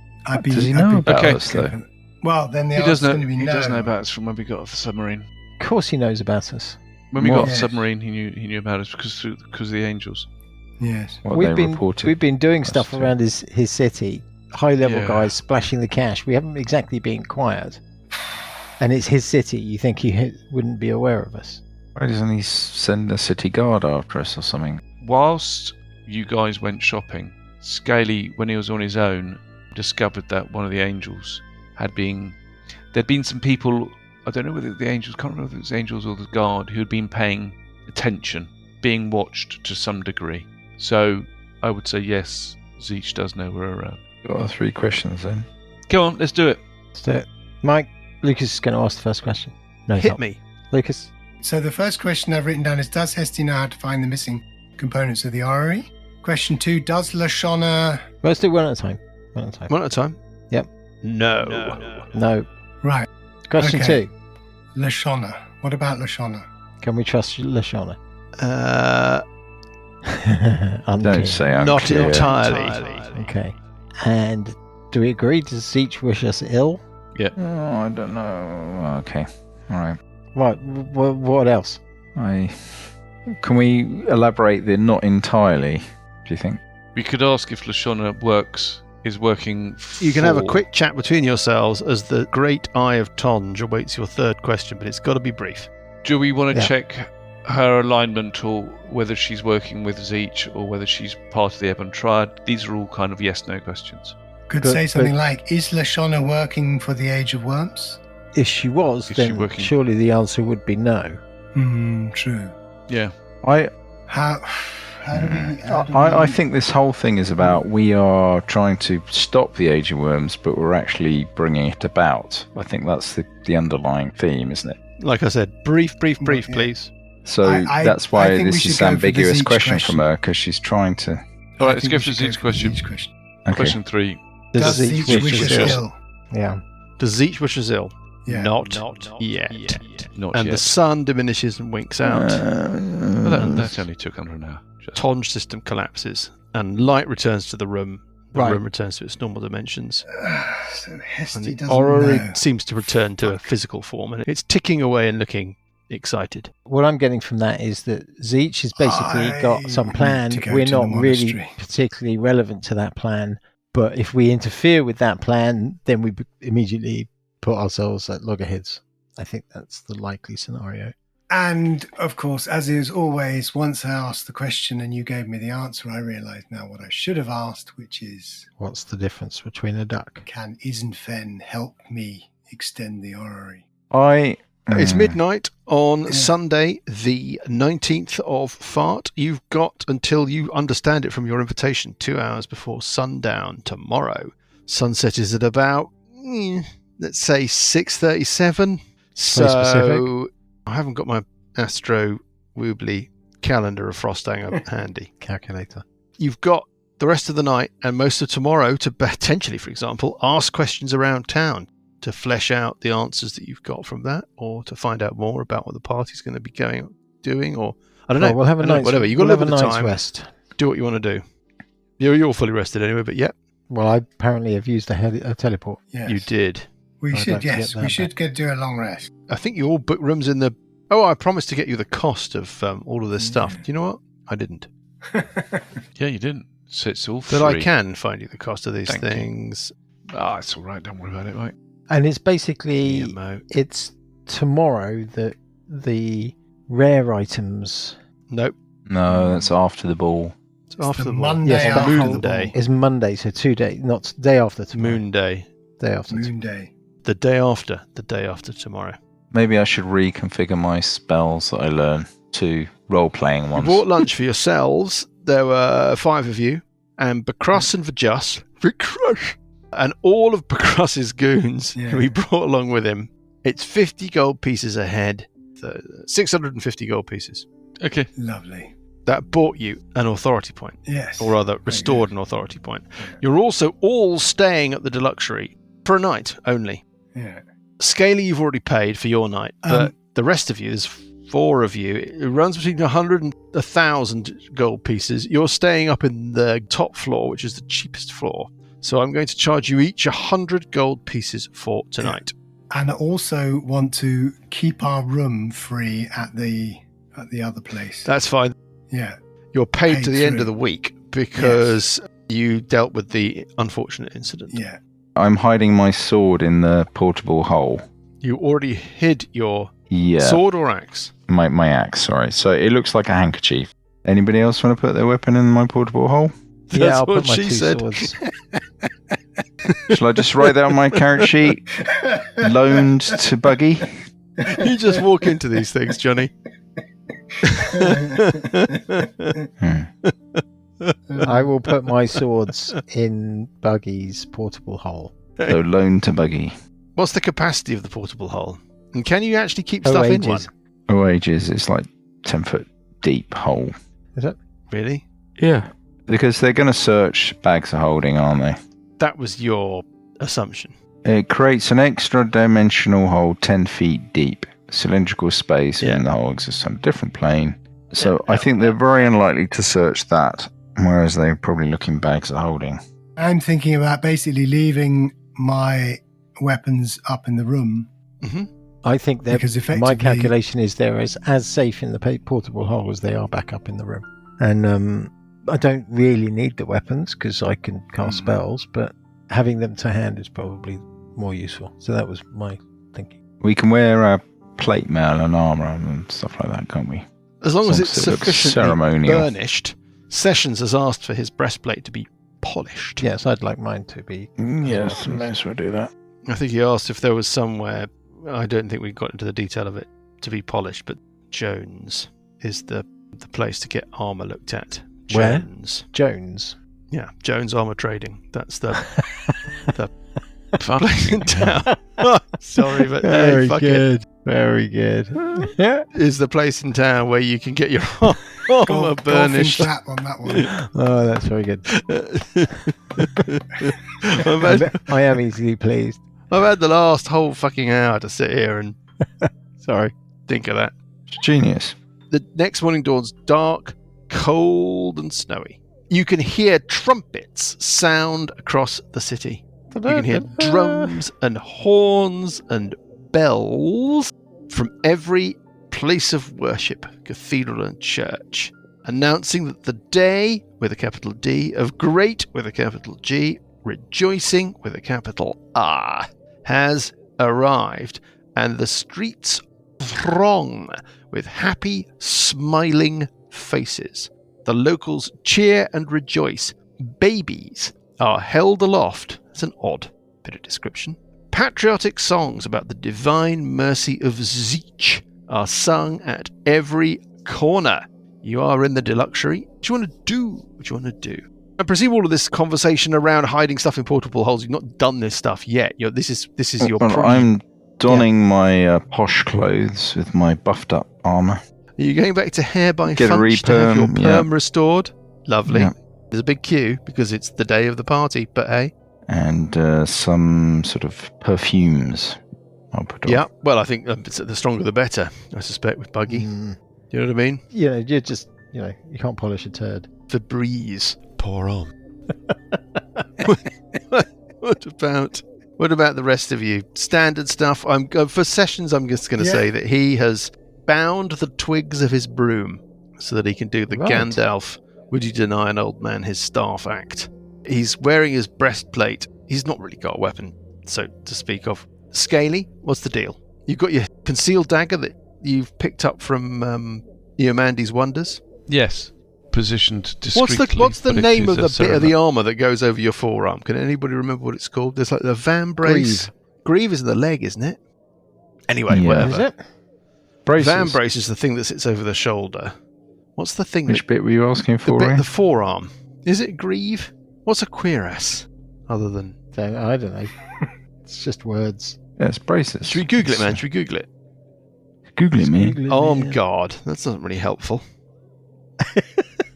Does he know about Okay. us though? Well, then the He answer's does know. going to be He no. does know about us from when we got off the submarine. Of course, he knows about us. When we What? got off the Yes. submarine, he knew about us because of the angels. Yes. What we've they been reported. we've been doing us stuff to. around his city, high level Yeah. guys splashing the cash. We haven't exactly been quiet, and it's his city. You think he wouldn't be aware of us? Why doesn't he send a city guard after us or something? Whilst you guys went shopping, Scaly, when he was on his own, discovered that one of the angels there'd been some people, I don't know whether the angels, can't remember if it was angels or the guard, who had been paying attention, being watched to some degree. So I would say yes, Zeech does know we're around. Got our 3 questions then. Go on, let's do it. So, Mike, Lucas is going to ask the first question. No, he's Hit not. me. Lucas. So the first question I've written down is: does Hesty know how to find the missing components of the orrery? Question 2, does Lashana... Let's do one at a time. One at a time? Yep. No. Right. Question Okay. 2. Lashana. What about Lashana? Can we trust Lashana? Don't Unclear. say unclear. Not entirely. Okay. And do we agree? Does each wish us ill? Oh, I don't know. Okay. All right. Right. What else? Can we elaborate the not entirely, do you think? We could ask if Lashana is working for... You can have a quick chat between yourselves as the Great Eye of Tonge awaits your third question, but it's got to be brief. Do we want to Yeah. check her alignment, or whether she's working with Zeech, or whether she's part of the Ebon Triad? These are all kind of yes-no questions. Could But- say something like, is Lashana working for the Age of Worms? If she was, Is she then working- surely the answer would be no. True. Yeah. How do we... I think this whole thing is about we are trying to stop the Age of Worms, but we're actually bringing it about. I think that's the underlying theme, isn't it? Like I said, brief, Yeah. please. So I that's why think we this should is go an for the ambiguous Zeech question question. from her, because she's trying to... All right, let's go for Zeech's question. Okay. Question 3. Does Zeech Zeech wish wish us us ill? ill? Yeah. Does Zeech wish us ill? Yeah. Not yet. Not And yet. the sun diminishes and winks out. Well, that only took under an hour. Just- Tonge system collapses, and light returns to the room. The Right. room returns to its normal dimensions. So And Hesty the doesn't orrery know. seems to return to a physical form, and it's ticking away and looking excited. What I'm getting from that is that Zeech has basically I got some need plan. to go We're to the not really monastery. particularly relevant to that plan, but if we interfere with that plan, then we immediately put ourselves at loggerheads. I think that's the likely scenario. And, of course, as is always, once I asked the question and you gave me the answer, I realised now what I should have asked, which is, What's the difference between a duck? can Isenfen help me extend the orrery? It's midnight on Yeah. Sunday, the 19th of Fart. You've got until you understand it from your invitation, 2 hours before sundown tomorrow. Sunset is at about, let's say, 6:37. Very specific. So I haven't got my Astro Woobly calendar of Frostanger handy. Calculator. You've got the rest of the night and most of tomorrow to potentially, for example, ask questions around town to flesh out the answers that you've got from that, or to find out more about what the party's going to be doing, or I don't know. Well, we'll have a I don't know, night's, whatever. You've got we'll a have a little bit of night's time. rest. Do what you want to do. You're all fully rested anyway, but yeah, Well, I apparently have used a teleport. Yes. you did. We I'd should, like to get yes, that we should go do a long rest. I think you all booked rooms in the... Oh, I promised to get you the cost of all of this stuff. Do you know what? I didn't. Yeah, you didn't. So it's all free. But I can find you the cost of these Thank you. things. Ah, it's all right. Don't worry about it, mate. And it's basically, EMO. it's tomorrow that the rare items Nope. No, that's after the ball. It's after the the Monday Yes, after Moon the Day. ball. is Monday, so 2 days, not day after tomorrow. Moon Day. Day after. Moon Day. The day after tomorrow. Maybe I should reconfigure my spells that I learn to role-playing You ones. bought lunch for yourselves. There were 5 of you, and Bacrus and Vajus, and all of Bacrus's goons Yeah. who he brought along with him. It's 50 gold pieces a head, 650 gold pieces. Okay. Lovely. That bought you an authority point, Yes. or rather, restored an authority point. You're also all staying at the Deluxury for a night only. Yeah. Scaly, you've already paid for your night, but Um, the rest of you, there's 4 of you. It runs between 100 and 1,000 gold pieces. You're staying up in the top floor, which is the cheapest floor. So I'm going to charge you each 100 gold pieces for tonight. And I also want to keep our room free at the other place. That's fine. Yeah. You're paid Paid to the end through. of the week because you dealt with the unfortunate incident. Yeah. I'm hiding my sword in the portable hole. You already hid your Yeah, sword or axe. my axe, sorry. So it looks like a handkerchief. Anybody else want to put their weapon in my portable hole? Yeah, That's I'll what put my she 2 said. swords. Shall I just write that on my character sheet? Loaned to Buggy? You just walk into these things, Johnny. Hmm. I will put my swords in Buggy's portable hole. So loaned to Buggy. What's the capacity of the portable hole? And can you actually keep Oh, stuff in ages. one? Oh, ages. It's like 10 foot deep hole. Is it? Really? Yeah. Because they're going to search bags of holding, aren't they? That was your assumption. It creates an extra dimensional hole 10 feet deep. Cylindrical space in the hole exists on a different plane. So I think they're very unlikely to search that, whereas they're probably looking bags of holding. I'm thinking about basically leaving my weapons up in the room. Mm-hmm. I think that Because effectively, my calculation is they're as safe in the portable hole as they are back up in the room. And I don't really need the weapons because I can cast spells, but having them to hand is probably more useful. So that was my thinking. We can wear plate mail and armour and stuff like that, can't we? As long as it's it looks sufficiently ceremonial. burnished. Sessions has asked for his breastplate to be polished. Yes, I'd like mine to be. Yes, may as well do that. I think he asked if there was somewhere, I don't think we got into the detail of it, to be polished, but Jones is the place to get armour looked at. Jones. Where? Jones. Yeah, Jones Armour Trading. That's the place in town. Sorry, but Very fuck good. Very good. is the place in town where you can get your armour burnished. Golfing clap on that one. Oh, that's very good. I am easily pleased. I've had the last whole fucking hour to sit here and sorry, think of that. Genius. The next morning dawns dark, cold and snowy. You can hear trumpets sound across the city. You can hear drums and horns and bells from every place of worship, cathedral and church, announcing that the day, with a capital D, of great, with a capital G, rejoicing, with a capital R, has arrived, and the streets throng with happy, smiling faces. The locals cheer and rejoice. Babies are held aloft. That's an odd bit of description. Patriotic songs about the divine mercy of Zeech are sung at every corner. You are in the deluxury. What do you want to do? What do you want to do? I presume all of this conversation around hiding stuff in portable holes, you've not done this stuff yet. This is your I'm donning my posh clothes with my buffed up armour. Are you going back to Hair by Get a Funch to have your reperm, perm restored? Lovely. Yeah. There's a big queue because it's the day of the party, but hey. And some sort of perfumes I'll put on. Yeah, well, I think the stronger the better, I suspect, with Buggy. Do you know what I mean? Yeah, you're just, you can't polish a turd. Febreze. Pour on. What about the rest of you? Standard stuff. For Sessions, I'm just going to say that he has bound the twigs of his broom so that he can do the Gandalf, would you deny an old man his staff act. He's wearing his breastplate. He's not really got a weapon, so to speak of. Scaly, what's the deal? You've got your concealed dagger that you've picked up from Mandy's Wonders? Yes. Positioned discreetly. What's the but it name is of a the bit of the ceremony. armour that goes over your forearm? Can anybody remember what it's called? There's like the vambrace. Greave is in the leg, isn't it? Anyway, Yeah. whatever. Is it? Braces. Vambrace is the thing that sits over the shoulder. What's the thing? Which bit were you asking the for, bit, Ray? the forearm. Is it greave? What's a cuirass? Other than... I don't know. It's just words. Yeah, it's braces. Should we Google it, man? Should we Google it? Google it, me. Arm guard. That's not really helpful.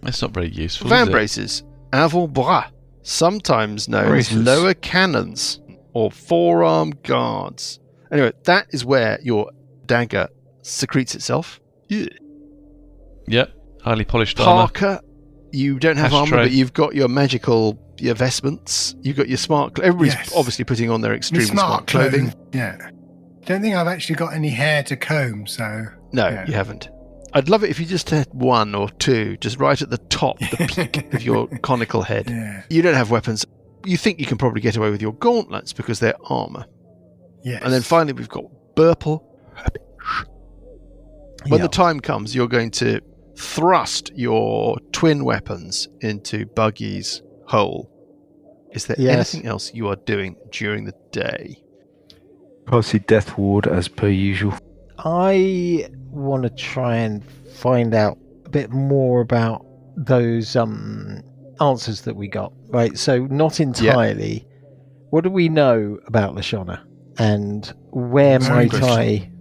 That's not very useful. Vambraces. Avant-bras. Sometimes known Braces. as lower cannons or forearm guards. Anyway, that is where your dagger secretes itself. Yep. Highly polished armour. Parker, you don't have armor, Ashtray. but you've got your vestments. You've got your smart. Everybody's Yes. obviously putting on their My extremely smart clothing. Yeah. Don't think I've actually got any hair to comb, so... No, Yeah. you haven't. I'd love it if you just had one or two, just right at the top, the peak of your conical head. Yeah. You don't have weapons. You think you can probably get away with your gauntlets because they're armor. Yes. And then finally, we've got Burple. When the time comes, you're going to thrust your twin weapons into Buggy's hole. Is there anything else you are doing during the day? Posse Death Ward as per usual. I want to try and find out a bit more about those answers that we got. Right, so not entirely. What do we know about Lashana? And where Very might good. I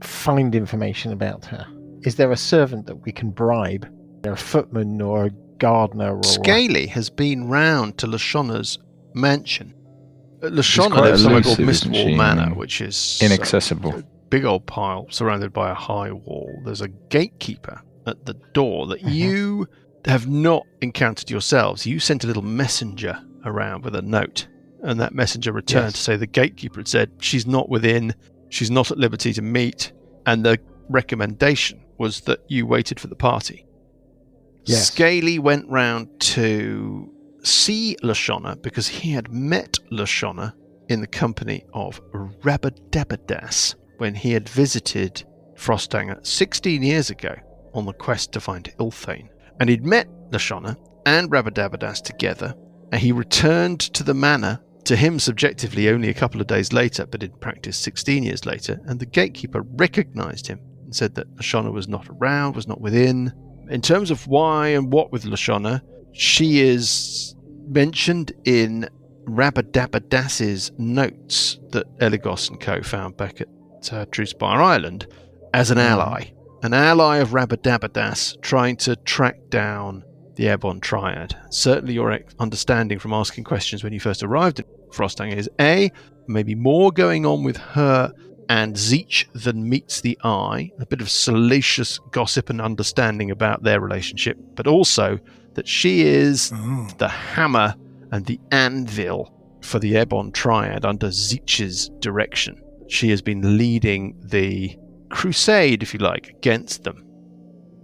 find information about her? Is there a servant that we can bribe? A footman or gardener or Scaly has been round to Lashona's mansion. At Lashona, quite there's something called elusive, isn't Mistwall she? Manor, which is Inaccessible. a big old pile surrounded by a high wall. There's a gatekeeper at the door that you have not encountered yourselves. You sent a little messenger around with a note, and that messenger returned to say the gatekeeper had said she's not within, she's not at liberty to meet, and the recommendation was that you waited for the party. Yes. Scaly went round to see Lashona because he had met Lashona in the company of Rabadabadas when he had visited Frostanger 16 years ago on the quest to find Ilthane. And he'd met Lashona and Rabadabadas together, and he returned to the manor, to him subjectively only a couple of days later, but in practice 16 years later, and the gatekeeper recognised him and said that Lashona was not around, was not within. In terms of why and what with Lashona, she is mentioned in Rabadabadas's notes that Eligos and co found back at True Spire Island as an ally of Rabadabadas trying to track down the Ebon Triad. Certainly your understanding from asking questions when you first arrived in Frostanger is A, maybe more going on with her and Zeech than meets the eye, a bit of salacious gossip and understanding about their relationship, but also that she is the hammer and the anvil for the Ebon Triad under Zeech's direction. She has been leading the crusade, if you like, against them.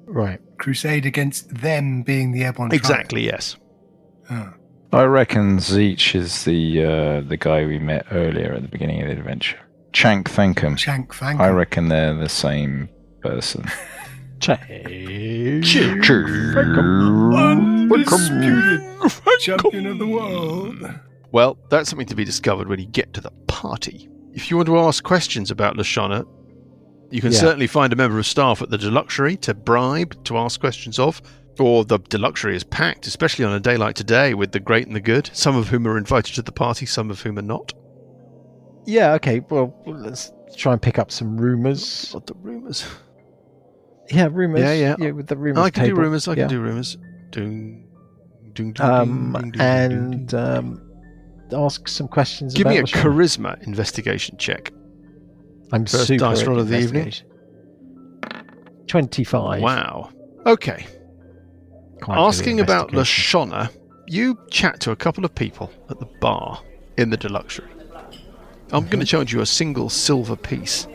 Right. Crusade against them being the Ebon Triad. Exactly, yes. Oh. I reckon Zeech is the guy we met earlier at the beginning of the adventure. Chank Thankum. Chank Thankum. I reckon they're the same person. Undisputed champion of the world. Well, that's something to be discovered when you get to the party. If you want to ask questions about Lashona, you can certainly find a member of staff at the Deluxury to bribe to ask questions of, or the Deluxury is packed, especially on a day like today, with the great and the good, some of whom are invited to the party, some of whom are not. Yeah, okay. Well, let's try and pick up some rumours. What the rumours? Yeah, rumours. Yeah. With the rumours I can table. do rumours. I can do rumours. Ask some questions. Give about me a Lashona. charisma investigation check. I'm First super dice at roll of the evening. investigation. 25. Wow. Okay. Quite Asking good about investigation. Lashona, you chat to a couple of people at the bar in the Deluxury. I'm going to charge you a single silver piece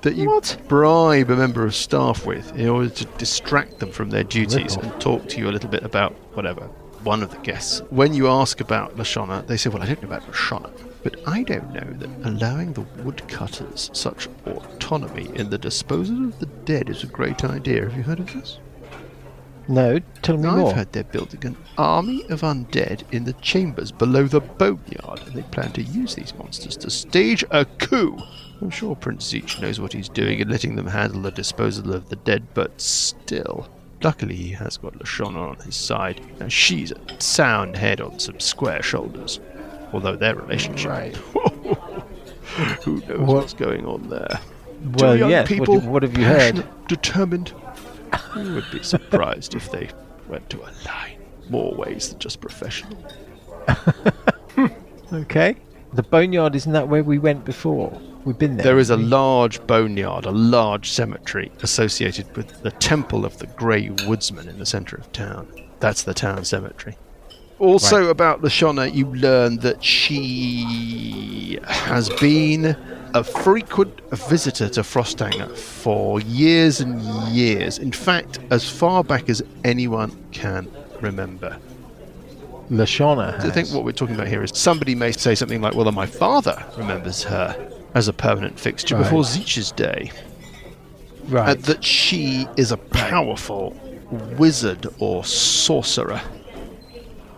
that you bribe a member of staff with in order to distract them from their duties and talk to you a little bit about whatever. One of the guests. When you ask about Lashona, they say, well, I don't know about Lashona, but I don't know that allowing the woodcutters such autonomy in the disposal of the dead is a great idea. Have you heard of this? No, tell me more. I've heard they're building an army of undead in the chambers below the boneyard, and they plan to use these monsters to stage a coup. I'm sure Prince Zeech knows what he's doing in letting them handle the disposal of the dead, but still. Luckily, he has got Lashona on his side. Now, she's a sound head on some square shoulders. Although their relationship... Right. Who knows what's going on there? Well, Two young yes. people, What have you heard? passionate, determined. You would be surprised if they went to align more ways than just professional. Okay. The boneyard, isn't that where we went before? We've been there. There is a large boneyard, a large cemetery associated with the Temple of the Grey Woodsman in the centre of town. That's the town cemetery. Also about Lashona, you learn that she has been a frequent visitor to Frostanger for years and years. In fact, as far back as anyone can remember. Lashona has. I think what we're talking about here is somebody may say something like, well, my father remembers her as a permanent fixture before Zeech's day. Right. And that she is a powerful wizard or sorcerer.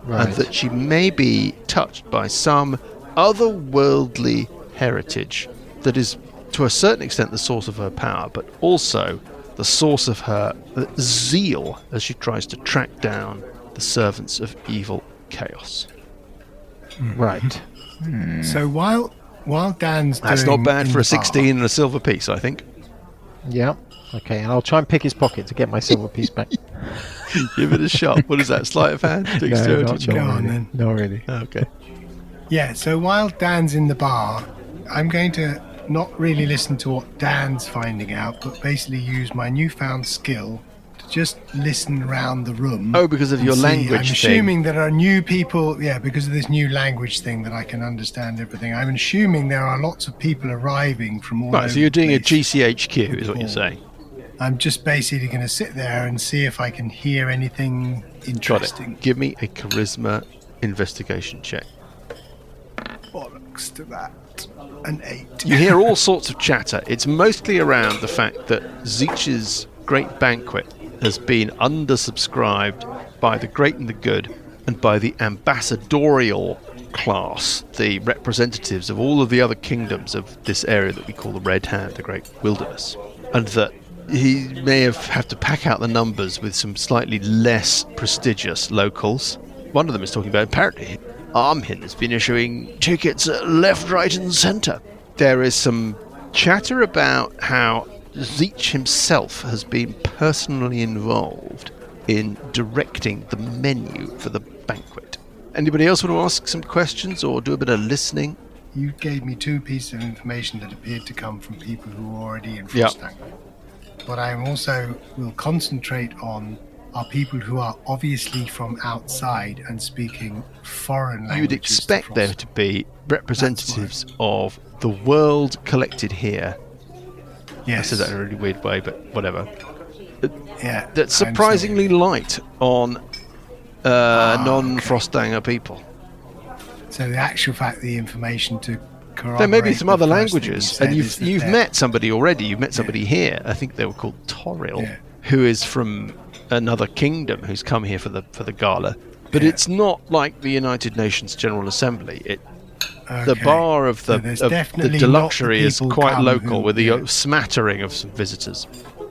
Right. And that she may be touched by some otherworldly heritage that is, to a certain extent, the source of her power, but also the source of her zeal as she tries to track down the servants of evil chaos. Right. So while Dan's That's doing not bad in for a the 16 and a silver piece, I think. Yeah. Okay, and I'll try and pick his pocket to get my silver piece back. Give it a shot. What is that? Sleight of hand? Dexterity not check? Go on, really. then. Not really. Okay. Yeah, so while Dan's in the bar, I'm going to not really listen to what Dan's finding out, but basically use my newfound skill to just listen around the room. Oh, because of and your see. language I'm thing. assuming there are new people, because of this new language thing that I can understand everything. I'm assuming there are lots of people arriving from all over Right, so you're doing the a place. GCHQ, is what you're saying. I'm just basically going to sit there and see if I can hear anything Got interesting. it. Give me a charisma investigation check. Bollocks to that. An 8. You hear all sorts of chatter. It's mostly around the fact that Zeech's great banquet has been undersubscribed by the great and the good and by the ambassadorial class, the representatives of all of the other kingdoms of this area that we call the Red Hand, the Great Wilderness. And that he may have to pack out the numbers with some slightly less prestigious locals. One of them is talking about, apparently, Armhin has been issuing tickets left, right and centre. There is some chatter about how Zeech himself has been personally involved in directing the menu for the banquet. Anybody else want to ask some questions or do a bit of listening? You gave me 2 pieces of information that appeared to come from people who were already in Yeah. Frostang. What I also will concentrate on are people who are obviously from outside and speaking foreign languages. You would expect there to be representatives of the world collected here. Yes. I said that in a really weird way, but whatever. Yeah. That's surprisingly light on non-Frostanger people. So the actual fact, the information to corroborate. There may be some the other first thing you languages, said and is that you've they're- met somebody already. You've met somebody here. I think they were called Toril, Yeah. who is from another kingdom, who's come here for the gala. But Yeah. it's not like the United Nations General Assembly. The Okay. bar of So the there's of the definitely deluxury not the is people quite come local, who- with yeah. a smattering of some visitors.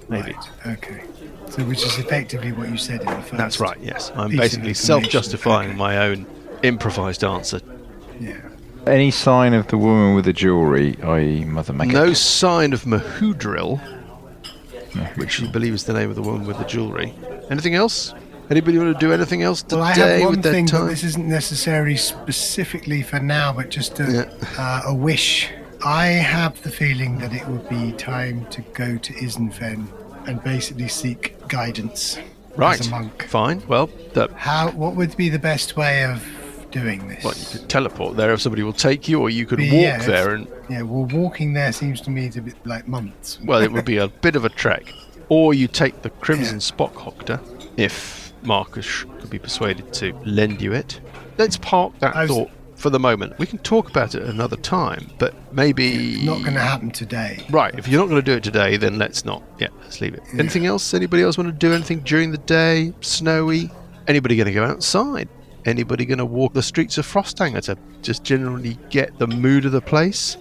Maybe. Right. Okay. So which is effectively what you said in the first. That's right. Yes, I'm piece of basically information. self-justifying Okay. my own improvised answer. Yeah. Any sign of the woman with the jewellery, i.e. Mother Maggot? No sign of Mahudril, which you believe is the name of the woman with the jewellery. Anything else? Anybody want to do anything else today Well, I have one with their thing, but time? this isn't necessarily specifically for now, but just a wish. I have the feeling that it would be time to go to Isenfen and basically seek guidance Right. as a monk. Fine. Well, What would be the best way of doing this? you could teleport there if somebody will take you, or you could walk Yeah, there and. Yeah, well, walking there seems to me to be like months. Well, it would be a bit of a trek. Or you take the Crimson Spockhochter, if Marcus could be persuaded to lend you it. Let's park that thought for the moment. We can talk about it another time, but maybe... Not going to happen today. Right, if you're not going to do it today, then let's not. Yeah, let's leave it. Yeah. Anything else? Anybody else want to do anything during the day? Snowy? Anybody going to go outside? Anybody going to walk the streets of Frosthanger to just generally get the mood of the place?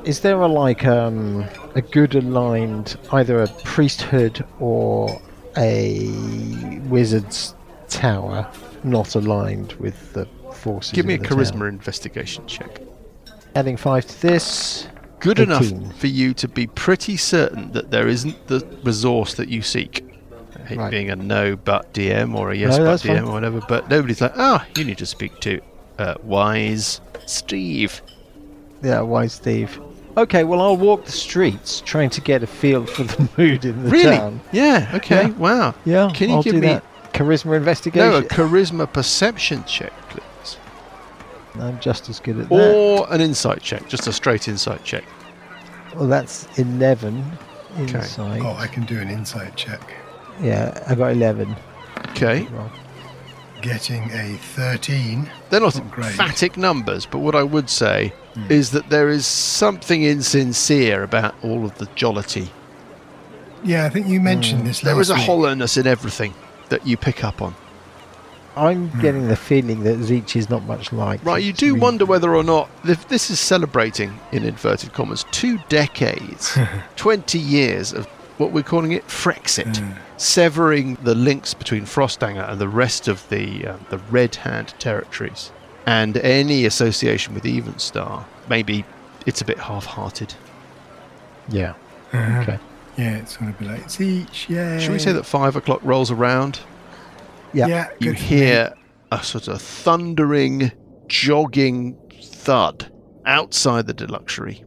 Is there a good aligned, either a priesthood or a wizard's tower, not aligned with the forces? Give me a of the charisma town? investigation check. Adding 5 to this. Good 18. enough for you to be pretty certain that there isn't the resource that you seek. I hate Right. being a no but DM or a yes No, but that's DM fine. or whatever, but nobody's like, you need to speak to wise Steve. Yeah, wise Steve. Okay, well, I'll walk the streets trying to get a feel for the mood in the Really? town. Yeah, okay, Yeah. wow. Yeah, Can you I'll give do me that. Charisma investigation. no, a charisma perception check, please? I'm just as good at that. Or an insight check, just a straight insight check. Well, that's 11 Okay. insight. Oh, I can do an insight check. Yeah, I got 11. Okay. Well, Getting a 13. They're not Not great. emphatic numbers, but what I would say is that there is something insincere about all of the jollity. Yeah, I think you mentioned this last There is a week. hollowness in everything that you pick up on. I'm getting the feeling that Zeech is not much like. Right, you do wonder whether or not if this is celebrating, in inverted commas, 2 decades, 20 years of what we're calling it Frexit, severing the links between Frostanger and the rest of the Red Hand territories, and any association with Evenstar. Maybe it's a bit half-hearted. Yeah. Uh-huh. Okay. Yeah, it's going to be like, it's each, yeah. Should we say that 5 o'clock rolls around Yeah. You hear a sort of thundering, jogging thud outside the deluxury.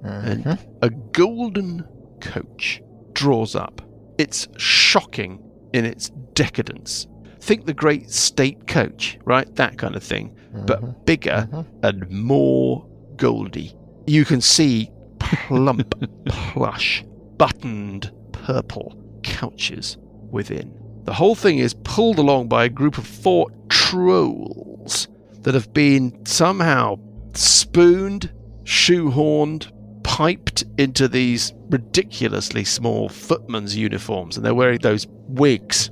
And a golden coach draws up. It's shocking in its decadence. Think the great state coach, right? That kind of thing. But bigger and more goldy. You can see plump, plush, buttoned purple couches within. The whole thing is pulled along by a group of 4 trolls that have been somehow spooned, shoehorned, piped into these ridiculously small footman's uniforms, and they're wearing those wigs.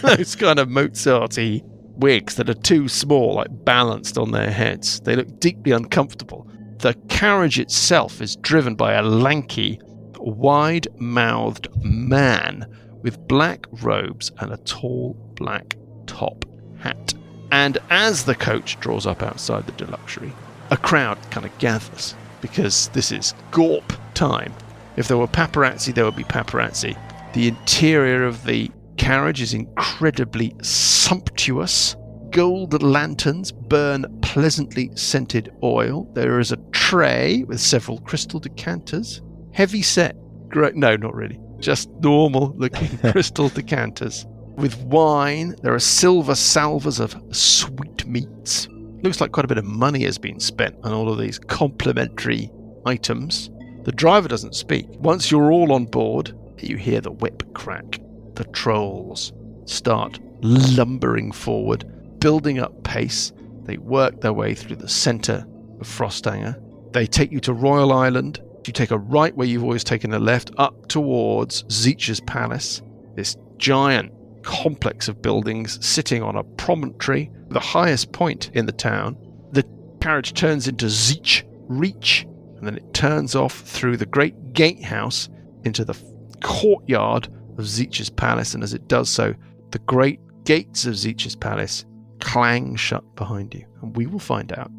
Those kind of Mozart-y wigs that are too small, like balanced on their heads. They look deeply uncomfortable. The carriage itself is driven by a lanky, wide-mouthed man with black robes and a tall black top hat. And as the coach draws up outside the deluxury, a crowd kind of gathers, because this is Gorp time. If there were paparazzi, there would be paparazzi. The interior of the carriage is incredibly sumptuous. Gold lanterns burn pleasantly scented oil. There is a tray with several crystal decanters. Heavy set. No, not really. Just normal looking crystal decanters. With wine, there are silver salvers of sweetmeats. Looks like quite a bit of money has been spent on all of these complimentary items. The driver doesn't speak. Once you're all on board, you hear the whip crack. The trolls start lumbering forward, building up pace. They work their way through the centre of Frostanger. They take you to Royal Island. You take a right where you've always taken a left, up towards Zeech's Palace. This giant complex of buildings sitting on a promontory, the highest point in the town. The carriage turns into Zeech Reach, and then it turns off through the great gatehouse into the courtyard of Zeech's Palace, and as it does so, the great gates of Zeech's Palace clang shut behind you, and we will find out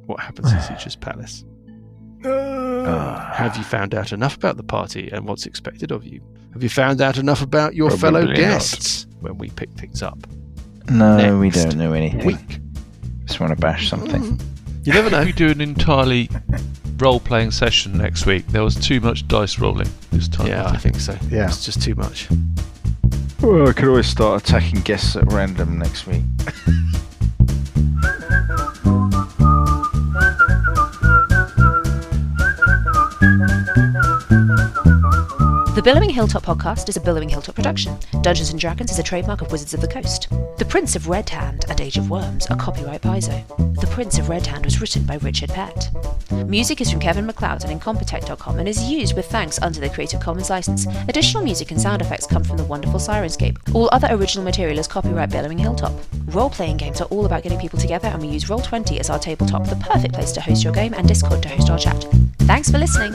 what happens in Zeech's Palace. Have you found out enough about the party and what's expected of you? Have you found out enough about your fellow guests when we pick things up? No, we don't know anything. Week. Just want to bash something. You never know. We do an entirely role-playing session next week. There was too much dice rolling this time. Yeah, I think so. Yeah. It's just too much. Well, I could always start attacking guests at random next week. The Billowing Hilltop podcast is a Billowing Hilltop production. Dungeons & Dragons is a trademark of Wizards of the Coast. The Prince of Red Hand and Age of Worms are copyright Paizo. The Prince of Red Hand was written by Richard Pett. Music is from Kevin MacLeod and Incompetech.com and is used with thanks under the Creative Commons license. Additional music and sound effects come from the wonderful Sirenscape. All other original material is copyright Billowing Hilltop. Role-playing games are all about getting people together, and we use Roll20 as our tabletop, the perfect place to host your game, and Discord to host our chat. Thanks for listening.